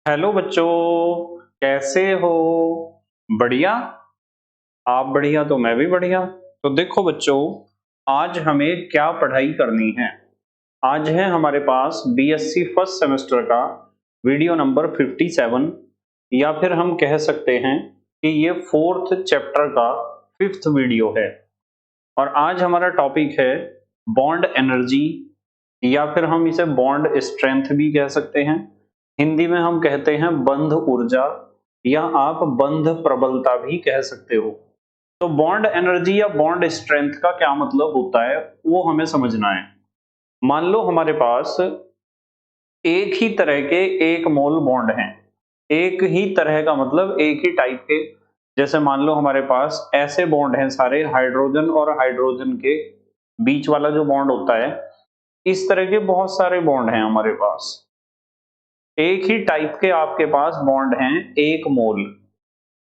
Hello बच्चों, कैसे हो? बढ़िया। आप बढ़िया तो मैं भी बढ़िया। तो देखो बच्चों, आज हमें क्या पढ़ाई करनी है। आज है हमारे पास बीएससी फर्स्ट सेमेस्टर का वीडियो नंबर 57, या फिर हम कह सकते हैं कि ये फोर्थ चैप्टर का फिफ्थ वीडियो है। और आज हमारा टॉपिक है बॉन्ड एनर्जी, या फिर हम इसे बॉन्ड स्ट्रेंथ भी कह सकते हैं। हिंदी में हम कहते हैं बंध ऊर्जा, या आप बंध प्रबलता भी कह सकते हो। तो बॉन्ड एनर्जी या बॉन्ड स्ट्रेंथ का क्या मतलब होता है, वो हमें समझना है। मान लो हमारे पास एक ही तरह के एक मोल बॉन्ड हैं। एक ही तरह का मतलब एक ही टाइप के। जैसे मान लो हमारे पास ऐसे बॉन्ड हैं सारे, हाइड्रोजन और हाइड्रोजन के बीच वाला जो बॉन्ड होता है, इस तरह के बहुत सारे बॉन्ड हैं हमारे पास। एक ही टाइप के आपके पास बॉन्ड हैं, एक मोल।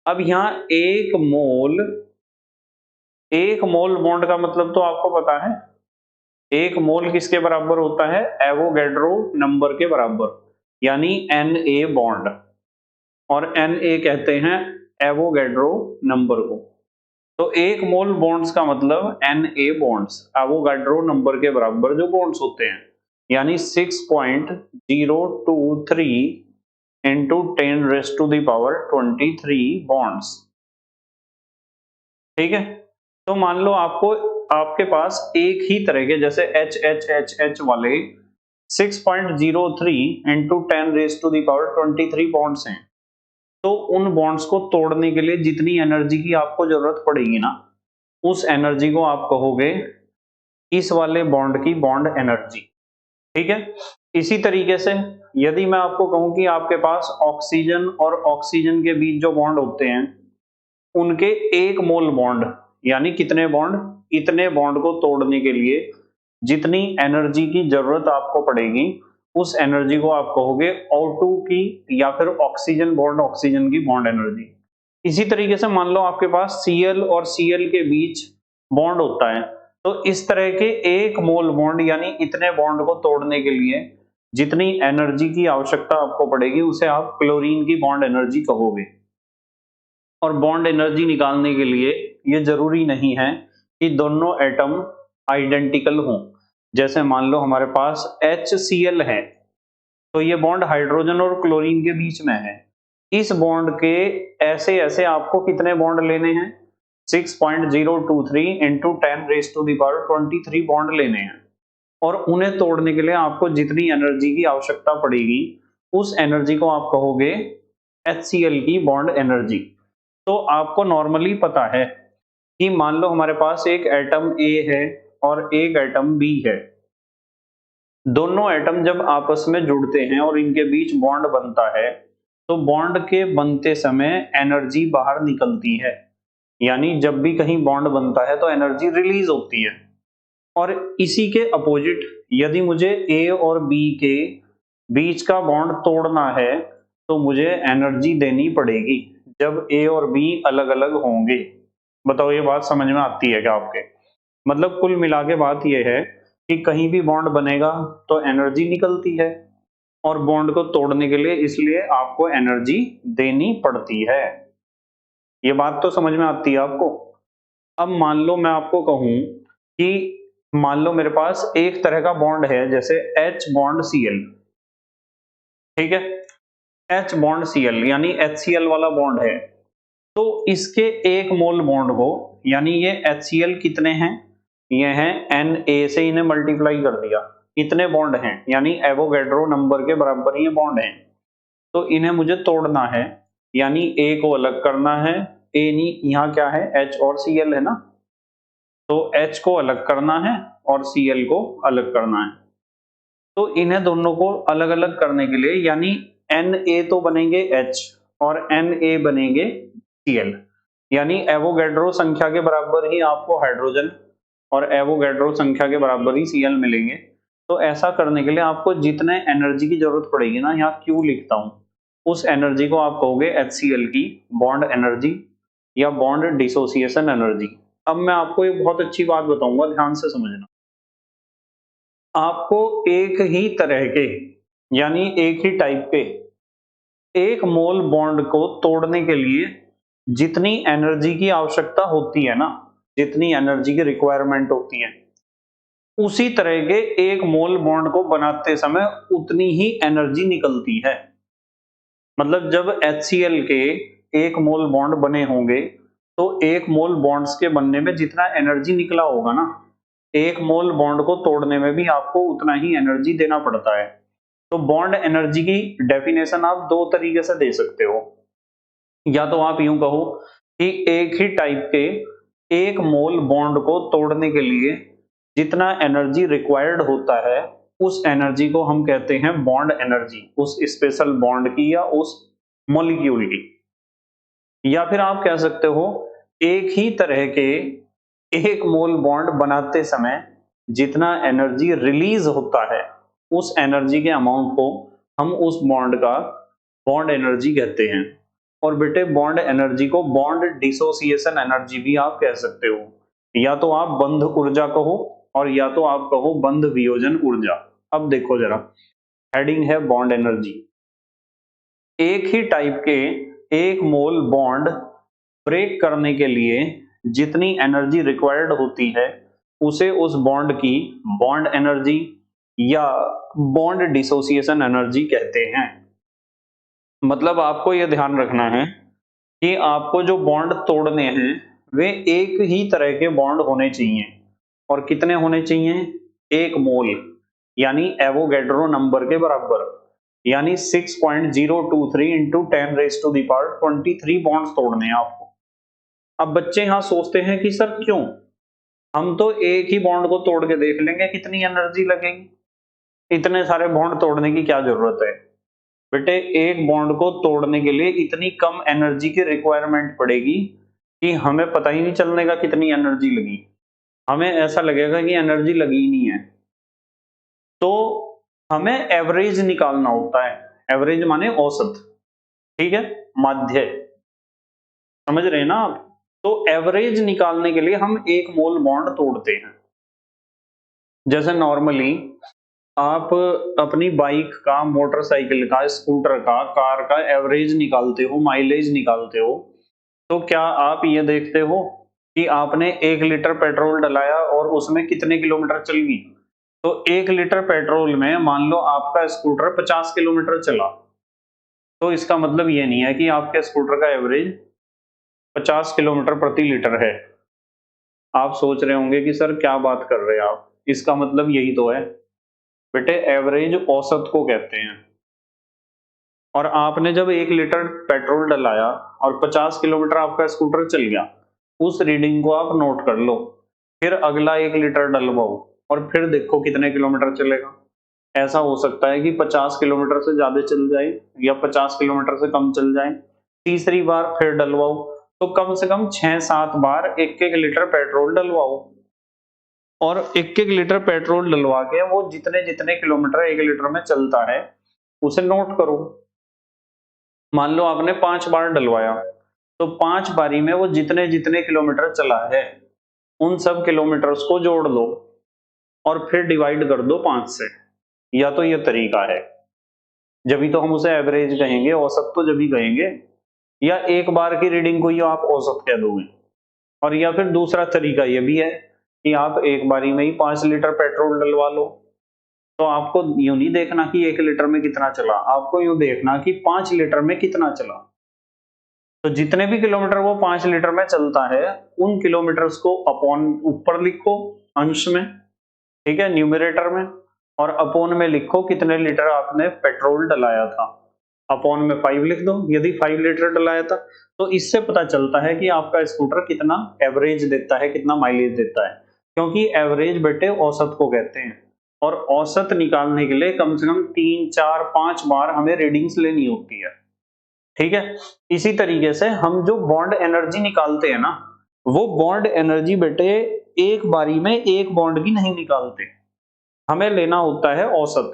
अब यहाँ एक मोल बॉन्ड का मतलब तो आपको पता है। एक मोल किसके बराबर होता है? एवोगैड्रो नंबर के बराबर, यानी Na बॉन्ड। और Na कहते हैं एवोगैड्रो नंबर को। तो एक मोल बॉन्ड्स का मतलब Na बॉन्ड्स, एवोगैड्रो नंबर के बराबर जो बॉन्ड्स होते हैं, यानी 6.023 इंटू 10⁻23 बॉन्ड्स। ठीक है। तो मान लो आपके पास एक ही तरह के, जैसे H वाले 6.03 इंटू 10⁻23 बॉन्ड्स हैं। तो उन बॉन्ड्स को तोड़ने के लिए जितनी एनर्जी की आपको जरूरत पड़ेगी ना, उस एनर्जी को आप कहोगे इस वाले बॉन्ड की बॉन्ड एनर्जी। ठीक है। इसी तरीके से यदि मैं आपको कहूं कि आपके पास ऑक्सीजन और ऑक्सीजन के बीच जो बॉन्ड होते हैं, उनके एक मोल बॉन्ड, यानी कितने बॉन्ड, इतने बॉन्ड को तोड़ने के लिए जितनी एनर्जी की जरूरत आपको पड़ेगी, उस एनर्जी को आप कहोगे O2 की, या फिर ऑक्सीजन बॉन्ड ऑक्सीजन की बॉन्ड एनर्जी। इसी तरीके से मान लो आपके पास Cl और Cl के बीच बॉन्ड होता है, तो इस तरह के एक मोल बॉन्ड, यानी इतने बॉन्ड को तोड़ने के लिए जितनी एनर्जी की आवश्यकता आपको पड़ेगी, उसे आप क्लोरीन की बॉन्ड एनर्जी कहोगे। और बॉन्ड एनर्जी निकालने के लिए ये जरूरी नहीं है कि दोनों एटम आइडेंटिकल हों। जैसे मान लो हमारे पास HCl है, तो ये बॉन्ड हाइड्रोजन और क्लोरीन के बीच में है। इस बॉन्ड के ऐसे ऐसे आपको कितने बॉन्ड लेने हैं? 6.023 इंटू 10⁻23 बॉन्ड लेने हैं। और उन्हें तोड़ने के लिए आपको जितनी एनर्जी की आवश्यकता पड़ेगी, उस एनर्जी को आप कहोगे HCl की बॉन्ड एनर्जी। तो आपको नॉर्मली पता है कि मान लो हमारे पास एक एटम A है और एक एटम B है। दोनों एटम जब आपस में जुड़ते हैं और इनके बीच बॉन्ड बनता है, तो बॉन्ड के बनते समय एनर्जी बाहर निकलती है। यानी जब भी कहीं बॉन्ड बनता है तो एनर्जी रिलीज होती है। और इसी के अपोजिट, यदि मुझे A और B के बीच का बॉन्ड तोड़ना है, तो मुझे एनर्जी देनी पड़ेगी जब A और B अलग अलग होंगे। बताओ, ये बात समझ में आती है क्या आपके? मतलब कुल मिला के बात यह है कि कहीं भी बॉन्ड बनेगा तो एनर्जी निकलती है, और बॉन्ड को तोड़ने के लिए इसलिए आपको एनर्जी देनी पड़ती है। ये बात तो समझ में आती है आपको? अब मान लो मैं आपको कहूं कि मान लो मेरे पास एक तरह का बॉन्ड है, जैसे H बॉन्ड Cl। ठीक है। H बॉन्ड Cl यानी HCl वाला बॉन्ड है। तो इसके एक मोल बॉन्ड को, यानी ये HCl कितने हैं? ये हैं Na से इन्हें मल्टीप्लाई कर दिया, इतने बॉन्ड हैं, यानी एवोगैड्रो नंबर के बराबर ये बॉन्ड हैं। तो इन्हें मुझे तोड़ना है, यानी A को अलग करना है। A नहीं, यहाँ क्या है? H और Cl है ना। तो H को अलग करना है और Cl को अलग करना है। तो इन्हें दोनों को अलग अलग करने के लिए, यानी Na तो बनेंगे H और Na बनेंगे Cl, यानी एवोगैड्रो संख्या के बराबर ही आपको हाइड्रोजन और एवोगैड्रो संख्या के बराबर ही Cl मिलेंगे। तो ऐसा करने के लिए आपको जितने एनर्जी की जरूरत पड़ेगी ना, यहाँ Q लिखता हूं, उस एनर्जी को आप कहोगे HCl की बॉन्ड एनर्जी या बॉन्ड डिसोसिएशन एनर्जी। अब मैं आपको एक बहुत अच्छी बात बताऊंगा, ध्यान से समझना। आपको एक ही तरह के, यानी एक ही टाइप के एक मोल बॉन्ड को तोड़ने के लिए जितनी एनर्जी की आवश्यकता होती है ना, जितनी एनर्जी की रिक्वायरमेंट होती है, उसी तरह के एक मोल बॉन्ड को बनाते समय उतनी ही एनर्जी निकलती है। मतलब जब HCl के एक मोल बॉन्ड बने होंगे तो एक मोल बॉन्ड्स के बनने में जितना एनर्जी निकला होगा ना, एक मोल बॉन्ड को तोड़ने में भी आपको उतना ही एनर्जी देना पड़ता है। तो बॉन्ड एनर्जी की डेफिनेशन आप दो तरीके से दे सकते हो। या तो आप यूं कहो कि एक ही टाइप के एक मोल बॉन्ड को तोड़ने के लिए जितना एनर्जी रिक्वायर्ड होता है, उस एनर्जी को हम कहते हैं बॉन्ड एनर्जी, उस स्पेशल बॉन्ड की या उस मॉलिक्यूल की। या फिर आप कह सकते हो एक ही तरह के एक मोल बॉन्ड बनाते समय जितना एनर्जी रिलीज होता है, उस एनर्जी के अमाउंट को हम उस बॉन्ड का बॉन्ड एनर्जी कहते हैं। और बेटे बॉन्ड एनर्जी को बॉन्ड डिसोसिएशन एनर्जी भी आप कह सकते हो। या तो आप बंध ऊर्जा कहो और या तो आप कहो बंध वियोजन ऊर्जा। अब देखो जरा, हेडिंग है बॉन्ड एनर्जी। एक ही टाइप के एक मोल बॉन्ड ब्रेक करने के लिए जितनी एनर्जी रिक्वायर्ड होती है, उसे उस बॉन्ड की बॉन्ड एनर्जी या बॉन्ड डिसोसिएशन एनर्जी कहते हैं। मतलब आपको यह ध्यान रखना है कि आपको जो बॉन्ड तोड़ने हैं वे एक ही तरह के बॉन्ड होने चाहिए। और कितने होने चाहिए? एक मोल, यानी एवोगैड्रो नंबर के बराबर, यानी 6.023 इंटू 10⁻23 बॉन्ड्स तोड़ने हैं आपको। अब बच्चे यहां सोचते हैं कि सर क्यों, हम तो एक ही बॉन्ड को तोड़ के देख लेंगे कितनी एनर्जी लगेगी, इतने सारे बॉन्ड तोड़ने की क्या जरूरत है? बेटे एक बॉन्ड को तोड़ने के लिए इतनी कम एनर्जी की रिक्वायरमेंट पड़ेगी कि हमें पता ही नहीं चलने का कितनी एनर्जी लगी, हमें ऐसा लगेगा कि एनर्जी लगी ही नहीं है। तो हमें एवरेज निकालना होता है, एवरेज माने औसत, ठीक है, माध्य, समझ रहे हैं ना आप? तो एवरेज निकालने के लिए हम एक मोल बॉन्ड तोड़ते हैं। जैसे नॉर्मली आप अपनी बाइक का, मोटरसाइकिल का, स्कूटर का, कार का एवरेज निकालते हो, माइलेज निकालते हो, तो क्या आप ये देखते हो कि आपने 1 लीटर पेट्रोल डलाया और उसमें कितने किलोमीटर चल गई? तो 1 लीटर पेट्रोल में मान लो आपका स्कूटर 50 किलोमीटर चला, तो इसका मतलब ये नहीं है कि आपके स्कूटर का एवरेज 50 किलोमीटर प्रति लीटर है। आप सोच रहे होंगे कि सर क्या बात कर रहे हैं आप, इसका मतलब यही तो है बेटे, एवरेज औसत को कहते हैं। और आपने जब 1 लीटर पेट्रोल डलाया और 50 किलोमीटर आपका स्कूटर चल गया, उस रीडिंग को आप नोट कर लो, फिर अगला 1 लीटर डलवाओ और फिर देखो कितने किलोमीटर चलेगा। ऐसा हो सकता है कि 50 किलोमीटर से ज्यादा चल जाए या 50 किलोमीटर से कम चल जाए। तीसरी बार फिर डलवाओ, तो कम से कम 6-7 बार 1-1 लीटर पेट्रोल डलवाओ। और 1-1 लीटर पेट्रोल डलवा के वो जितने जितने किलोमीटर 1 लीटर में चलता है उसे नोट करो। मान लो आपने 5 बार डलवाया, तो 5 बारी में वो जितने जितने किलोमीटर चला है उन सब किलोमीटर्स को जोड़ लो और फिर डिवाइड कर दो 5 से। या तो ये तरीका है, जब तो हम उसे एवरेज कहेंगे, औसत तो जब ही कहेंगे, या एक बार की रीडिंग को ही आप औसत कह दोगे। और या फिर दूसरा तरीका ये भी है कि आप एक बारी में ही 5 लीटर पेट्रोल डलवा लो। तो आपको यूं नहीं देखना कि 1 लीटर में कितना चला, आपको यूं देखना कि 5 लीटर में कितना चला। तो जितने भी किलोमीटर वो 5 लीटर में चलता है, उन किलोमीटर्स को अपॉन ऊपर लिखो अंश में, ठीक है, न्यूमरेटर में, और अपोन में लिखो कितने लीटर आपने पेट्रोल डलाया था। अपोन में 5 लिख दो यदि 5 लीटर डलाया था। तो इससे पता चलता है कि आपका स्कूटर कितना एवरेज देता है, कितना माइलेज देता है, क्योंकि एवरेज बेटे औसत को कहते हैं। और औसत निकालने के लिए कम से कम 3-4-5 बार हमें रीडिंग्स लेनी होती है, ठीक है। इसी तरीके से हम जो बॉन्ड एनर्जी निकालते हैं ना, वो बॉन्ड एनर्जी बेटे एक बारी में एक बॉन्ड की नहीं निकालते, हमें लेना होता है औसत।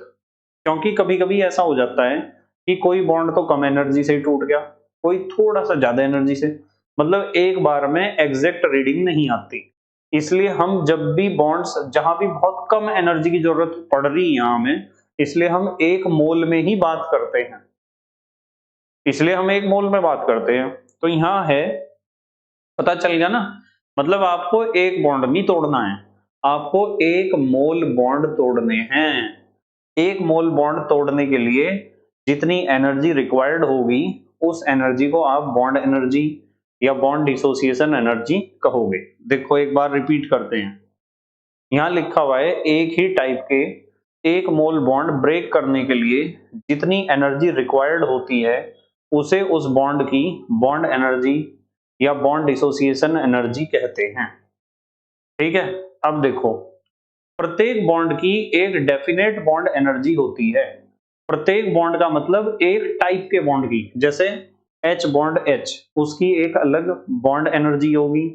क्योंकि कभी कभी ऐसा हो जाता है कि कोई बॉन्ड तो कम एनर्जी से ही टूट गया, कोई थोड़ा सा ज्यादा एनर्जी से, मतलब एक बार में एग्जैक्ट रीडिंग नहीं आती। इसलिए हम जब भी बॉन्ड्स जहां भी बहुत कम एनर्जी की जरूरत पड़ रही है हमें, इसलिए हम एक मोल में ही बात करते हैं। इसलिए हम एक मोल में बात करते हैं। तो यहाँ है, पता चल गया ना, मतलब आपको एक बॉन्ड नहीं तोड़ना है, आपको एक मोल बॉन्ड तोड़ने हैं। एक मोल बॉन्ड तोड़ने के लिए जितनी एनर्जी रिक्वायर्ड होगी उस एनर्जी को आप बॉन्ड एनर्जी या बॉन्ड डिसोसिएशन एनर्जी कहोगे। देखो एक बार रिपीट करते हैं, यहाँ लिखा हुआ है एक ही टाइप के एक मोल बॉन्ड ब्रेक करने के लिए जितनी एनर्जी रिक्वायर्ड होती है उसे उस बॉन्ड की बॉन्ड एनर्जी या बॉन्ड डिसोसिएशन एनर्जी कहते हैं। ठीक है, अब देखो, प्रत्येक बॉन्ड की एक डेफिनेट बॉन्ड एनर्जी होती है। प्रत्येक बॉन्ड का मतलब एक टाइप के बॉन्ड की, जैसे H बॉन्ड H, उसकी एक अलग बॉन्ड एनर्जी होगी।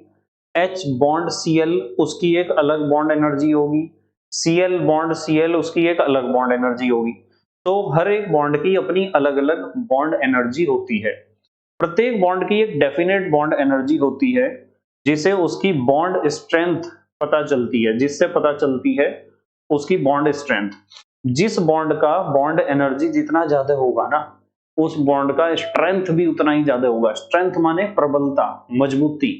H बॉन्ड Cl, उसकी एक अलग बॉन्ड एनर्जी होगी। Cl बॉन्ड Cl, उसकी एक अलग बॉन्ड एनर्जी होगी। तो हर एक बॉन्ड की अपनी अलग अलग बॉन्ड एनर्जी होती है। प्रत्येक बॉन्ड की एक डेफिनेट बॉन्ड एनर्जी होती है जिसे उसकी बॉन्ड स्ट्रेंथ पता चलती है, जिससे पता चलती है उसकी बॉन्ड स्ट्रेंथ। जिस बॉन्ड का बॉन्ड एनर्जी जितना ज्यादा होगा ना, उस बॉन्ड का स्ट्रेंथ भी उतना ही ज्यादा होगा। स्ट्रेंथ माने प्रबलता, मजबूती।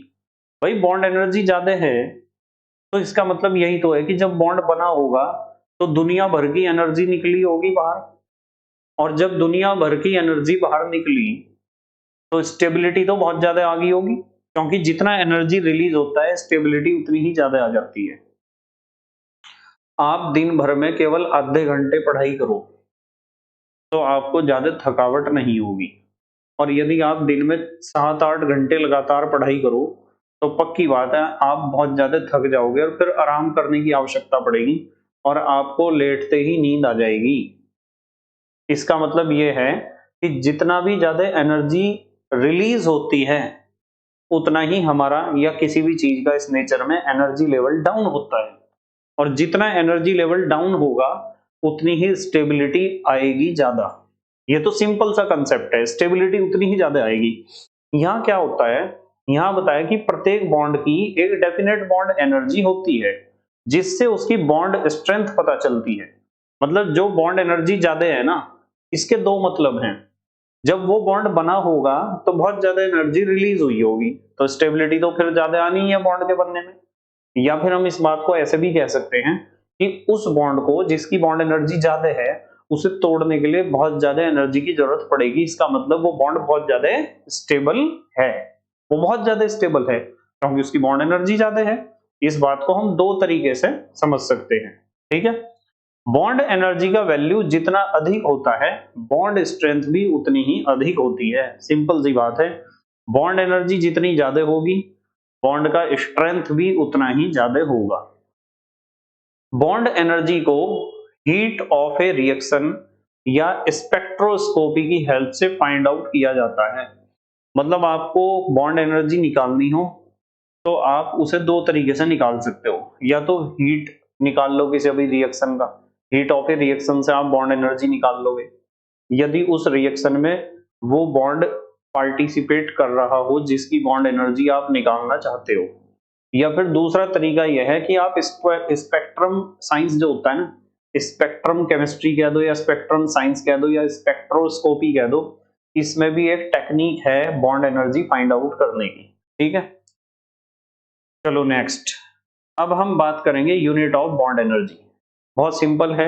भाई बॉन्ड एनर्जी ज्यादा है तो इसका मतलब यही तो है कि जब बॉन्ड बना होगा तो दुनिया भर की एनर्जी निकली होगी बाहर, और जब दुनिया भर की एनर्जी बाहर निकली तो स्टेबिलिटी तो बहुत ज्यादा आ गई होगी, क्योंकि जितना एनर्जी रिलीज होता है स्टेबिलिटी उतनी ही ज्यादा आ जाती है। आप दिन भर में केवल आधे घंटे पढ़ाई करो तो आपको ज्यादा थकावट नहीं होगी, और यदि आप दिन में 7-8 घंटे लगातार पढ़ाई करो तो पक्की बात है आप बहुत ज्यादा थक जाओगे और फिर आराम करने की आवश्यकता पड़ेगी और आपको लेटते ही नींद आ जाएगी। इसका मतलब ये है कि जितना भी ज्यादा एनर्जी रिलीज होती है उतना ही हमारा या किसी भी चीज का इस नेचर में एनर्जी लेवल डाउन होता है, और जितना एनर्जी लेवल डाउन होगा उतनी ही स्टेबिलिटी आएगी ज्यादा। ये तो सिंपल सा कंसेप्ट है, स्टेबिलिटी उतनी ही ज्यादा आएगी। यहाँ क्या होता है, यहाँ बताया कि प्रत्येक बॉन्ड की एक डेफिनेट बॉन्ड एनर्जी होती है जिससे उसकी बॉन्ड स्ट्रेंथ पता चलती है। मतलब जो बॉन्ड एनर्जी ज्यादा है ना, इसके दो मतलब हैं। जब वो बॉन्ड बना होगा तो बहुत ज्यादा एनर्जी रिलीज हुई होगी, तो स्टेबिलिटी तो फिर ज्यादा आनी है बॉन्ड के बनने में। या फिर हम इस बात को ऐसे भी कह सकते हैं कि उस बॉन्ड को जिसकी बॉन्ड एनर्जी ज्यादा है उसे तोड़ने के लिए बहुत ज्यादा एनर्जी की जरूरत पड़ेगी। इसका मतलब वो बॉन्ड बहुत ज्यादा स्टेबल है, वो बहुत ज्यादा स्टेबल है क्योंकि उसकी बॉन्ड एनर्जी ज्यादा है। इस बात को हम दो तरीके से समझ सकते हैं। ठीक है, बॉन्ड एनर्जी का वैल्यू जितना अधिक होता है बॉन्ड स्ट्रेंथ भी उतनी ही अधिक होती है। सिंपल सी बात है, बॉन्ड एनर्जी जितनी ज्यादा होगी बॉन्ड का स्ट्रेंथ भी उतना ही ज्यादा होगा। बॉन्ड एनर्जी को हीट ऑफ ए रिएक्शन या स्पेक्ट्रोस्कोपी की हेल्प से फाइंड आउट किया जाता है। मतलब आपको बॉन्ड एनर्जी निकालनी हो तो आप उसे दो तरीके से निकाल सकते हो, या तो हीट निकाल लो किसी भी रिएक्शन का, हीट ऑफ ए रिएक्शन से आप बॉन्ड एनर्जी निकाल लोगे यदि उस रिएक्शन में वो बॉन्ड पार्टिसिपेट कर रहा हो जिसकी बॉन्ड एनर्जी आप निकालना चाहते हो। या फिर दूसरा तरीका यह है कि आप स्पेक्ट्रम साइंस जो होता है ना, स्पेक्ट्रम केमिस्ट्री कह दो या स्पेक्ट्रम साइंस कह दो या स्पेक्ट्रोस्कोपी कह दो, इसमें भी एक टेक्निक है बॉन्ड एनर्जी फाइंड आउट करने की। ठीक है, चलो नेक्स्ट, अब हम बात करेंगे यूनिट ऑफ बॉन्ड एनर्जी। बहुत सिंपल है,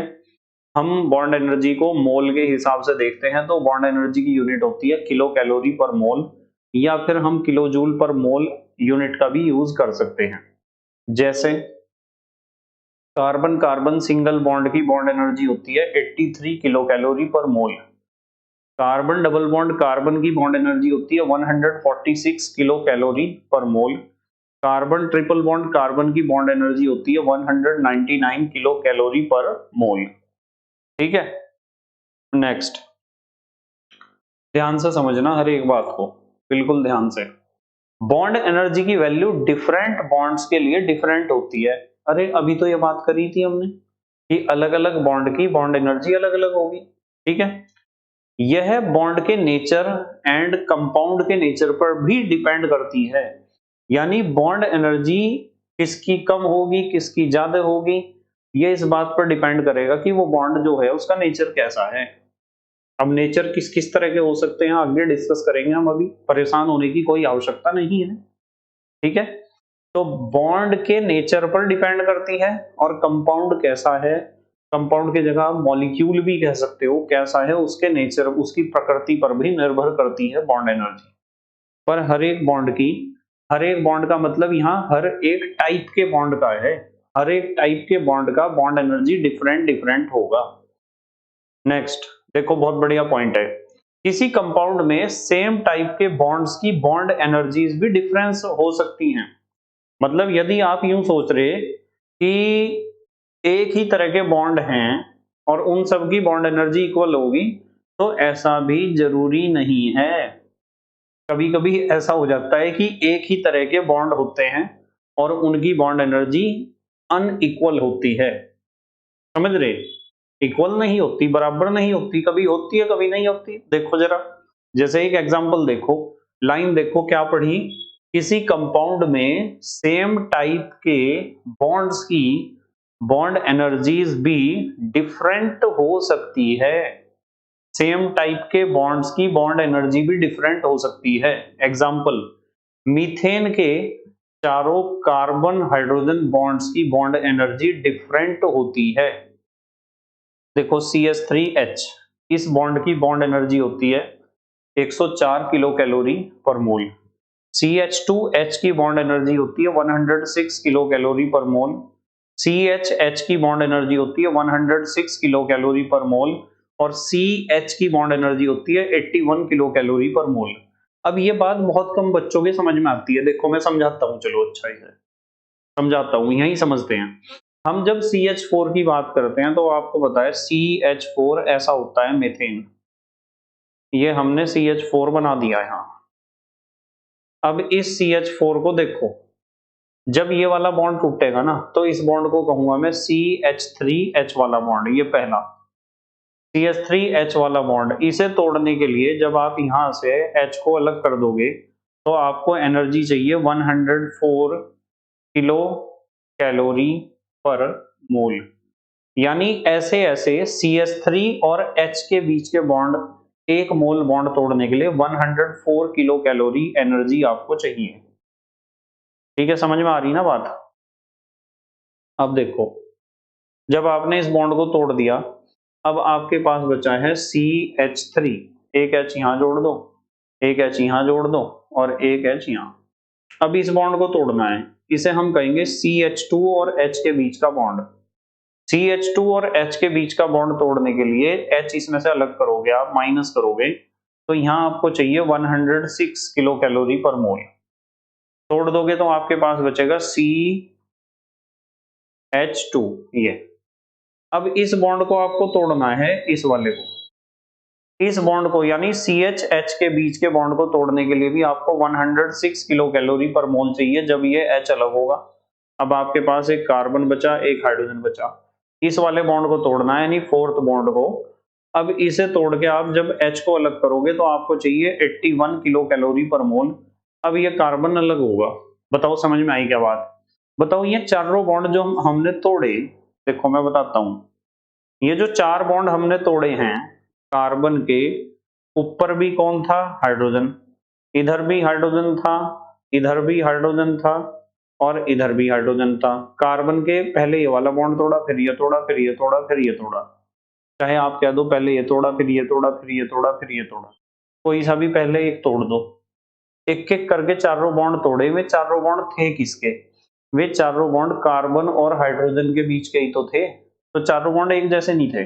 हम बॉन्ड एनर्जी को मोल के हिसाब से देखते हैं तो बॉन्ड एनर्जी की यूनिट होती है किलो कैलोरी पर मोल, या फिर हम किलो जूल पर मोल यूनिट का भी यूज कर सकते हैं। जैसे कार्बन कार्बन सिंगल बॉन्ड की बॉन्ड एनर्जी होती है 83 किलो कैलोरी पर मोल। कार्बन डबल बॉन्ड कार्बन की बॉन्ड एनर्जी होती है 146 किलो कैलोरी पर मोल। कार्बन ट्रिपल बॉन्ड कार्बन की बॉन्ड एनर्जी होती है 199 किलो कैलोरी पर मोल। ठीक है, नेक्स्ट, ध्यान से समझना हर एक बात को, बिल्कुल ध्यान से। बॉन्ड एनर्जी की वैल्यू डिफरेंट बॉन्ड्स के लिए डिफरेंट होती है। अरे अभी तो ये बात करी थी हमने कि अलग अलग बॉन्ड की बॉन्ड एनर्जी अलग अलग होगी। ठीक है, यह बॉन्ड के नेचर एंड कंपाउंड के नेचर पर भी डिपेंड करती है। यानी बॉन्ड एनर्जी किसकी कम होगी किसकी ज्यादा होगी, ये इस बात पर डिपेंड करेगा कि वो बॉन्ड जो है उसका नेचर कैसा है। अब नेचर किस किस तरह के हो सकते हैं आगे डिस्कस करेंगे हम, अभी परेशान होने की कोई आवश्यकता नहीं है, ठीक है। तो बॉन्ड के नेचर पर डिपेंड करती है, और कंपाउंड कैसा है, कंपाउंड की जगह आप मॉलिक्यूल भी कह सकते हो, कैसा है उसके नेचर, उसकी प्रकृति पर भी निर्भर करती है बॉन्ड एनर्जी। पर हर एक बॉन्ड का मतलब यहाँ हर एक टाइप के बॉन्ड का है, हर एक टाइप के बॉन्ड का बॉन्ड एनर्जी डिफरेंट डिफरेंट होगा। नेक्स्ट देखो, बहुत बढ़िया पॉइंट है, किसी कंपाउंड में सेम टाइप के बॉन्ड्स की बॉन्ड एनर्जीज भी डिफरेंस हो सकती हैं। मतलब यदि आप यूं सोच रहे कि एक ही तरह के बॉन्ड हैं और उन सब की बॉन्ड एनर्जी इक्वल होगी, तो ऐसा भी जरूरी नहीं है। कभी कभी ऐसा हो जाता है कि एक ही तरह के बॉन्ड होते हैं और उनकी बॉन्ड एनर्जी अनइक्वल होती है, समझ रहे, इक्वल नहीं होती, बराबर नहीं होती, कभी होती है कभी नहीं होती। देखो जरा, जैसे एक एग्जांपल देखो, लाइन देखो क्या पढ़ी, किसी कंपाउंड में सेम टाइप के बॉन्ड्स की बॉन्ड एनर्जीज भी डिफरेंट हो सकती है, सेम टाइप के बॉन्ड्स की बॉन्ड एनर्जी भी डिफरेंट हो सकती है। एग्जांपल, मीथेन के चारों कार्बन हाइड्रोजन बॉन्ड्स की बॉन्ड एनर्जी डिफरेंट होती है। देखो CH3H, इस बॉन्ड की बॉन्ड एनर्जी होती है 104 किलो कैलोरी पर मोल। CH2H की बॉन्ड एनर्जी होती है 106 किलो कैलोरी पर मोल। CHH की बॉन्ड एनर्जी होती है 106 किलो कैलोरी पर मोल, और CH की बॉन्ड एनर्जी होती है 81 किलो कैलोरी पर मोल। अब ये बात बहुत कम बच्चों के समझ में आती है, देखो मैं समझाता हूँ, चलो अच्छा है समझाता हूँ, यही समझते हैं। हम जब CH4 की बात करते हैं तो आपको पता है CH4 ऐसा होता है मेथेन, ये हमने CH4 बना दिया यहाँ। अब इस CH4 को देखो, जब ये वाला बॉन्ड टूटेगा ना, तो इस बॉन्ड को कहूंगा मैं CH3H वाला बॉन्ड, ये पहला CH3H वाला बॉन्ड। इसे तोड़ने के लिए जब आप यहां से H को अलग कर दोगे तो आपको एनर्जी चाहिए 104 किलो कैलोरी पर मोल। यानी ऐसे ऐसे CH3 और H के बीच के बॉन्ड, एक मोल बॉन्ड तोड़ने के लिए 104 किलो कैलोरी एनर्जी आपको चाहिए। ठीक है, समझ में आ रही ना बात। अब देखो, जब आपने इस बॉन्ड को तोड़ दिया, अब आपके पास बचा है CH3, एक H यहां जोड़ दो, एक H यहां जोड़ दो, और एक H यहां। अब इस बॉन्ड को तोड़ना है, इसे हम कहेंगे CH2 और H के बीच का बॉन्ड। CH2 और H के बीच का बॉन्ड तोड़ने के लिए H इसमें से अलग करोगे, आप माइनस करोगे, तो यहां आपको चाहिए 106 किलो कैलोरी पर मोल। तोड़ दोगे तो आपके पास बचेगा CH2, ये। अब इस बॉन्ड को आपको तोड़ना है, इस वाले को, इस बॉन्ड को, यानी CH के बीच के बॉन्ड को तोड़ने के लिए भी आपको 106 किलो कैलोरी पर मोल चाहिए जब ये H अलग होगा। अब आपके पास एक कार्बन बचा, एक हाइड्रोजन बचा, इस वाले बॉन्ड को तोड़ना है, यानी फोर्थ बॉन्ड को। अब इसे तोड़ के आप जब H को अलग करोगे तो आपको चाहिए 81 किलो कैलोरी पर मोल। अब ये कार्बन अलग होगा। बताओ समझ में आई क्या बात। बताओ, ये चारों बॉन्ड जो हमने तोड़े, देखो मैं बताता हूं, ये जो चार बॉन्ड हमने तोड़े हैं, कार्बन के ऊपर भी कौन था, हाइड्रोजन, इधर भी हाइड्रोजन था, इधर भी हाइड्रोजन था, और इधर भी हाइड्रोजन था। कार्बन के पहले ये वाला बॉन्ड तोड़ा, फिर ये तोड़ा, फिर ये तोड़ा, फिर ये तोड़ा, चाहे आप कह दो पहले ये तोड़ा, फिर ये तोड़ा, फिर ये तोड़ा, फिर ये तोड़ा, कोई सा भी पहले एक तोड़ दो। एक एक करके चारों बॉन्ड तोड़े। वे चारों बॉन्ड थे किसके, वे चारों बॉन्ड कार्बन और हाइड्रोजन के बीच के ही तो थे। तो चारों बॉन्ड एक जैसे नहीं थे,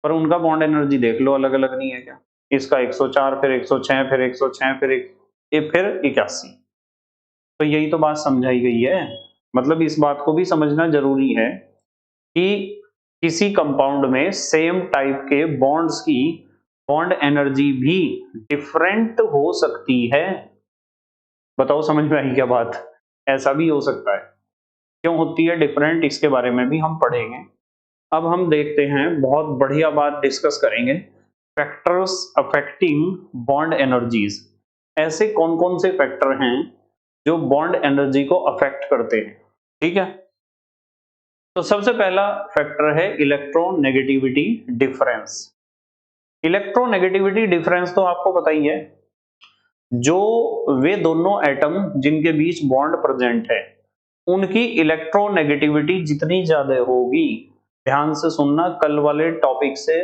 पर उनका बॉन्ड एनर्जी देख लो, अलग अलग नहीं है क्या। इसका 104, फिर 106, फिर 106, फिर 81। तो यही तो बात समझाई गई है। मतलब इस बात को भी समझना जरूरी है कि किसी कंपाउंड में सेम टाइप के बॉन्ड्स की बॉन्ड एनर्जी भी डिफरेंट हो सकती है। बताओ समझ में आई क्या बात। ऐसा भी हो सकता है, क्यों होती है डिफरेंट, इसके बारे में भी हम पढ़ेंगे। अब हम देखते हैं, बहुत बढ़िया बात डिस्कस करेंगे, फैक्टर्स अफेक्टिंग बॉन्ड एनर्जीज। ऐसे कौन कौन से फैक्टर हैं जो बॉन्ड एनर्जी को अफेक्ट करते हैं। ठीक है, तो सबसे पहला फैक्टर है इलेक्ट्रोनेगेटिविटी डिफरेंस। इलेक्ट्रोनेगेटिविटी डिफरेंस तो आपको पता ही है, जो वे दोनों एटम जिनके बीच बॉन्ड प्रेजेंट है उनकी इलेक्ट्रोनेगेटिविटी जितनी ज्यादा होगी, ध्यान से सुनना, कल वाले टॉपिक से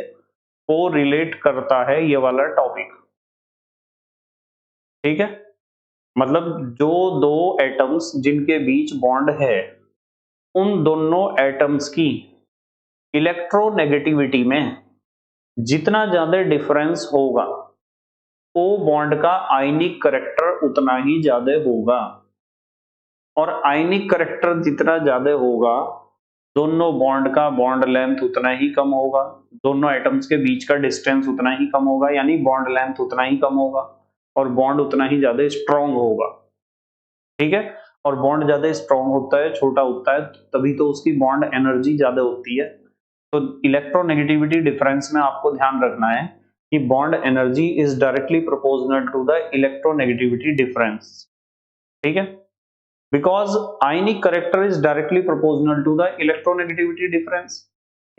को रिलेट करता है ये वाला टॉपिक, ठीक है। मतलब जो दो एटम्स जिनके बीच बॉन्ड है उन दोनों एटम्स की इलेक्ट्रोनेगेटिविटी में जितना ज्यादा डिफरेंस होगा ओ बॉन्ड का आयनिक करैक्टर उतना ही ज्यादा होगा, और आयनिक करैक्टर जितना ज्यादा होगा दोनों बॉन्ड का बॉन्ड लेंथ उतना ही कम होगा, दोनों एटम्स के बीच का डिस्टेंस उतना ही कम होगा, यानी बॉन्ड लेंथ उतना ही कम होगा और बॉन्ड उतना ही ज्यादा स्ट्रॉन्ग होगा, ठीक है। और बॉन्ड ज्यादा स्ट्रॉन्ग होता है, छोटा होता है, तभी तो उसकी बॉन्ड एनर्जी ज्यादा होती है। तो इलेक्ट्रोनेगेटिविटी डिफरेंस में आपको ध्यान रखना है कि bond energy is directly proportional to the electronegativity difference, ठीक है। Because ionic character is directly proportional to the electronegativity difference.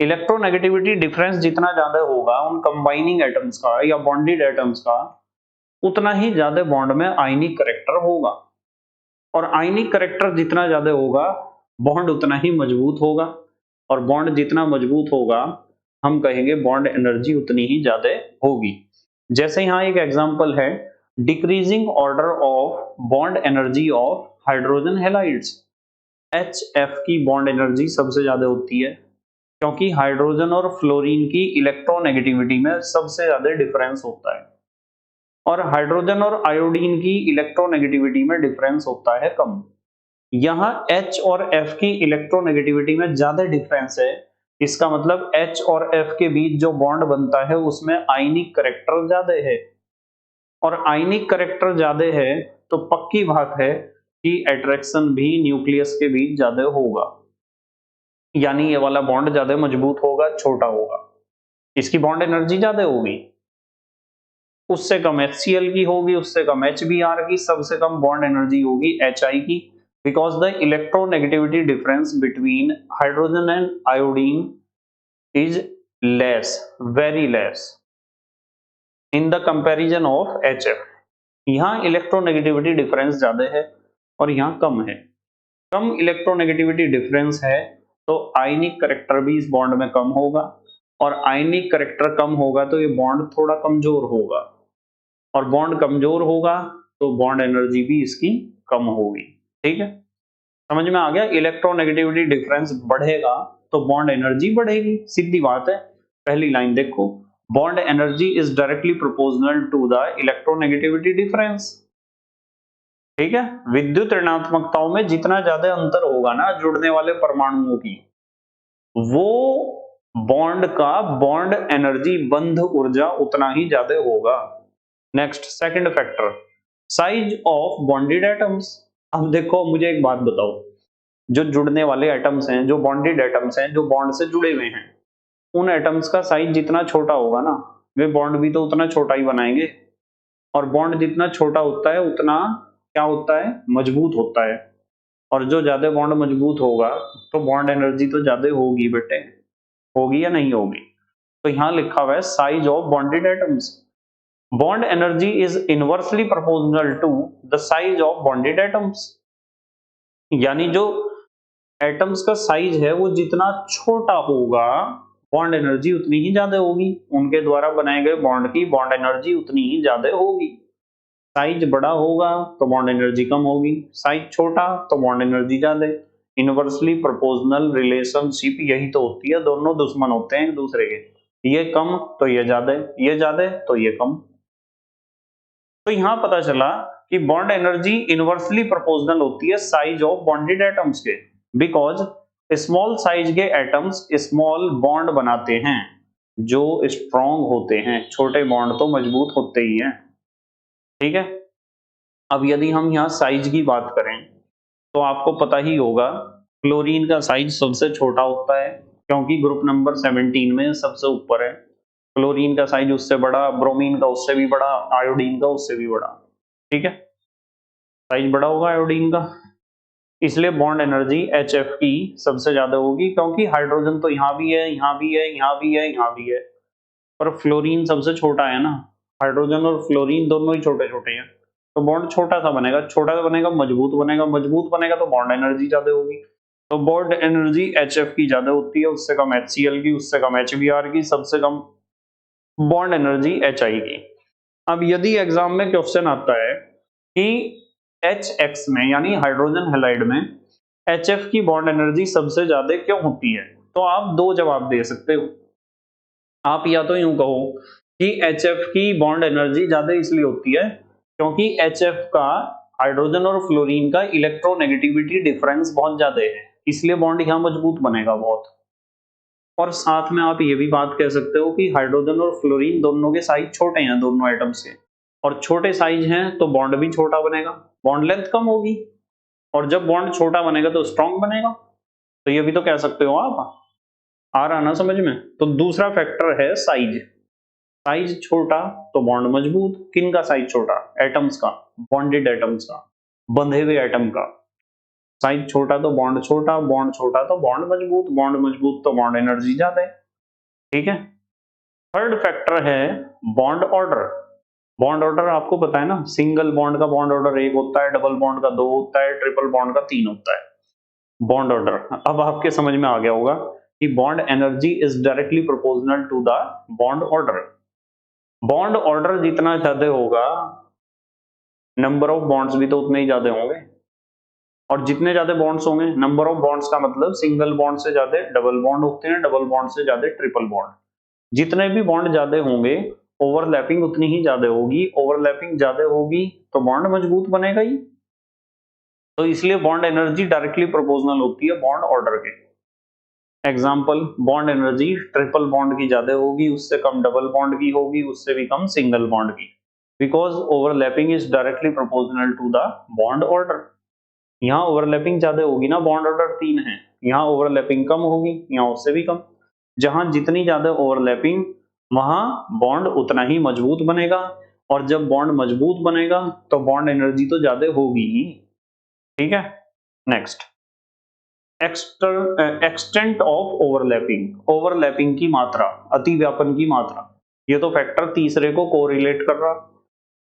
Electronegativity difference जितना ज्यादा होगा उन कंबाइनिंग एटम्स का या बॉन्डेड एटम्स का, उतना ही ज्यादा बॉन्ड में आयनिक करैक्टर होगा, और आयनिक करैक्टर जितना ज्यादा होगा बॉन्ड उतना ही मजबूत होगा, और बॉन्ड जितना मजबूत होगा हम कहेंगे बॉन्ड एनर्जी उतनी ही ज्यादा होगी। जैसे यहाँ एक एग्जांपल है, decreasing order of bond energy of hydrogen halides, HF की बॉन्ड एनर्जी सबसे ज्यादा होती है, क्योंकि हाइड्रोजन और फ्लोरीन की इलेक्ट्रोनेगेटिविटी में सबसे ज्यादा डिफरेंस होता है, और हाइड्रोजन और आयोडीन की इलेक्ट्रोनेगेटिविटी में डिफरेंस होता है कम। यहाँ H और F की इलेक्ट्रोनेगेटिविटी में ज्यादा डिफरेंस है, इसका मतलब H और F के बीच जो बॉन्ड बनता है उसमें आयनिक करैक्टर ज्यादा है, और आयनिक करैक्टर ज्यादा है तो पक्की बात है कि अट्रैक्शन भी न्यूक्लियस के बीच ज्यादा होगा, यानी ये वाला बॉन्ड ज्यादा मजबूत होगा, छोटा होगा, इसकी बॉन्ड एनर्जी ज्यादा होगी, उससे कम HCl की होगी, उससे कम HBr की, सबसे कम बॉन्ड एनर्जी होगी HI की, because the electronegativity difference between hydrogen and iodine is less, very less in the comparison of HF। यहाँ इलेक्ट्रोनेगेटिविटी डिफरेंस ज्यादा है और यहाँ कम है। कम इलेक्ट्रोनेगेटिविटी डिफरेंस है तो आयनिक करैक्टर भी इस बॉन्ड में कम होगा, और आयनिक करैक्टर कम होगा तो ये बॉन्ड थोड़ा कमजोर होगा, और बॉन्ड कमजोर होगा तो बॉन्ड एनर्जी भी इसकी कम होगी, ठीक है। समझ में आ गया, इलेक्ट्रोनेगेटिविटी डिफरेंस बढ़ेगा तो बॉन्ड एनर्जी बढ़ेगी, सीधी बात है। पहली लाइन देखो, bond energy is directly proportional to the electronegativity difference, ठीक है। विद्युत ऋणात्मकताओं में जितना ज्यादा अंतर होगा ना जुड़ने वाले परमाणुओं की, वो बॉन्ड का बॉन्ड एनर्जी बंध ऊर्जा उतना ही ज्यादा होगा। Next second factor, size of bonded atoms. अब देखो मुझे एक बात बताओ, जो जुड़ने वाले एटम्स हैं, जो बॉन्डेड एटम्स हैं, जो बॉन्ड से जुड़े हुए हैं, उन एटम्स का साइज जितना छोटा होगा ना वे बॉन्ड भी तो उतना छोटा ही बनाएंगे, और बॉन्ड जितना छोटा होता है उतना क्या होता है, मजबूत होता है, और जो ज्यादा बॉन्ड मजबूत होगा तो बॉन्ड एनर्जी तो ज्यादा होगी बेटे, होगी या नहीं होगी। तो यहाँ लिखा हुआ है size of bonded atoms, bond energy is inversely proportional to the size of bonded atoms, यानी जो एटम्स का साइज है वो जितना छोटा होगा बॉन्ड एनर्जी उतनी ही ज्यादा होगी, उनके द्वारा बनाए गए बॉन्ड की बॉन्ड एनर्जी उतनी ही ज्यादा होगी। साइज बड़ा होगा तो बॉन्ड एनर्जी कम होगी, साइज छोटा तो बॉन्ड एनर्जी ज्यादा। इनवर्सली प्रोपोर्शनल रिलेशनशिप यही तो होती है, दोनों दुश्मन होते हैं एक दूसरे के, ये कम तो ये ज्यादा, ये ज्यादा तो ये कम। तो यहां पता चला कि बॉन्ड एनर्जी इनवर्सली प्रोपोर्शनल होती है साइज ऑफ बॉन्डेड एटम्स के, बिकॉज स्मॉल साइज के एटम्स स्मॉल बॉन्ड बनाते हैं जो स्ट्रॉन्ग होते हैं, छोटे बॉन्ड तो मजबूत होते ही हैं, ठीक है। अब यदि हम यहाँ साइज की बात करें तो आपको पता ही होगा क्लोरीन का साइज सबसे छोटा होता है, क्योंकि ग्रुप नंबर 17 में सबसे ऊपर है। क्लोरीन का साइज उससे बड़ा, ब्रोमीन का उससे भी बड़ा, आयोडीन का उससे भी बड़ा, ठीक है, साइज बड़ा होगा आयोडीन का, इसलिए बॉन्ड एनर्जी HF की सबसे ज्यादा होगी, क्योंकि हाइड्रोजन तो यहाँ भी है, यहाँ भी है, यहाँ भी है, यहाँ भी है, पर फ्लोरीन सबसे छोटा है ना, हाइड्रोजन और फ्लोरीन दोनों ही छोटे छोटे हैं, तो बॉन्ड छोटा सा बनेगा, छोटा सा बनेगा मजबूत बनेगा, मजबूत बनेगा तो बॉन्ड एनर्जी ज्यादा होगी, तो बॉन्ड एनर्जी HF की ज्यादा होती है, उससे कम HCl की, उससे कम HBr की, सबसे कम बॉन्ड एनर्जी HI की। अब यदि एग्जाम में क्वेश्चन आता है कि HX में यानी हाइड्रोजन हैलाइड में HF की बॉन्ड एनर्जी सबसे ज्यादा क्यों होती है, तो आप दो जवाब दे सकते हो। आप या तो यूं कहो कि HF की बॉन्ड एनर्जी ज्यादा इसलिए होती है क्योंकि HF का हाइड्रोजन और फ्लोरीन का इलेक्ट्रोनेगेटिविटी डिफरेंस बहुत ज्यादा है, इसलिए बॉन्ड यहां मजबूत बनेगा बहुत। और साथ में आप ये भी बात कह सकते हो कि हाइड्रोजन और फ्लोरीन दोनों के साइज छोटे हैं दोनों एटम से, और छोटे साइज हैं तो बॉन्ड भी छोटा बनेगा, बॉन्ड लेंथ कम होगी, और जब बॉन्ड छोटा बनेगा तो स्ट्रॉन्ग बनेगा। तो ये भी तो कह सकते हो आप। आ रहा ना समझ में? तो दूसरा फैक्टर है साइज। साइज छोटा तो बॉन्ड मजबूत। किन का साइज छोटा? एटम्स का, बॉन्डेड एटम्स का, बंधे हुए एटम का। साइज छोटा तो बॉन्ड छोटा, बॉन्ड छोटा तो बॉन्ड मजबूत, बॉन्ड मजबूत तो बॉन्ड एनर्जी ज्यादा है। ठीक है। थर्ड फैक्टर है बॉन्ड ऑर्डर। बॉन्ड ऑर्डर आपको पता है ना, सिंगल बॉन्ड का बॉन्ड ऑर्डर 1 होता है, डबल बॉन्ड का 2 होता है, ट्रिपल बॉन्ड का 3 होता है। बॉन्ड ऑर्डर अब आपके समझ में आ गया होगा कि bond energy is directly proportional to the bond order. Bond order जितना ज्यादा होगा, नंबर ऑफ बॉन्ड्स भी तो उतने ही ज्यादा होंगे, और जितने ज्यादा बॉन्ड्स होंगे, नंबर ऑफ बॉन्ड्स का मतलब सिंगल बॉन्ड से ज्यादा डबल बॉन्ड होते हैं, डबल बॉन्ड से ज्यादा ट्रिपल बॉन्ड। जितने भी बॉन्ड ज्यादा होंगे, ओवरलैपिंग उतनी ही ज्यादा होगी, ओवरलैपिंग ज्यादा होगी तो बॉन्ड मजबूत बनेगा ही। तो इसलिए बॉन्ड एनर्जी डायरेक्टली प्रोपोर्शनल होती है बॉन्ड ऑर्डर के। Example, bond energy triple bond की ज्यादा होगी, उससे कम डबल बॉन्ड की होगी, उससे भी कम सिंगल बॉन्ड की, because overlapping is directly proportional to the bond order. यहाँ ओवरलैपिंग ज्यादा होगी ना, बॉन्ड ऑर्डर 3 है, यहाँ ओवरलैपिंग कम होगी, यहाँ उससे भी कम। जहां जितनी ज्यादा ओवरलैपिंग, वहां बॉन्ड उतना ही मजबूत बनेगा, और जब बॉन्ड मजबूत बनेगा तो बॉन्ड एनर्जी तो ज्यादा होगी ही। ठीक है। Next, extent of overlapping. Overlapping की मात्रा, अतिव्यापन की मात्रा। ये तो फैक्टर तीसरे को कोरिलेट कर रहा।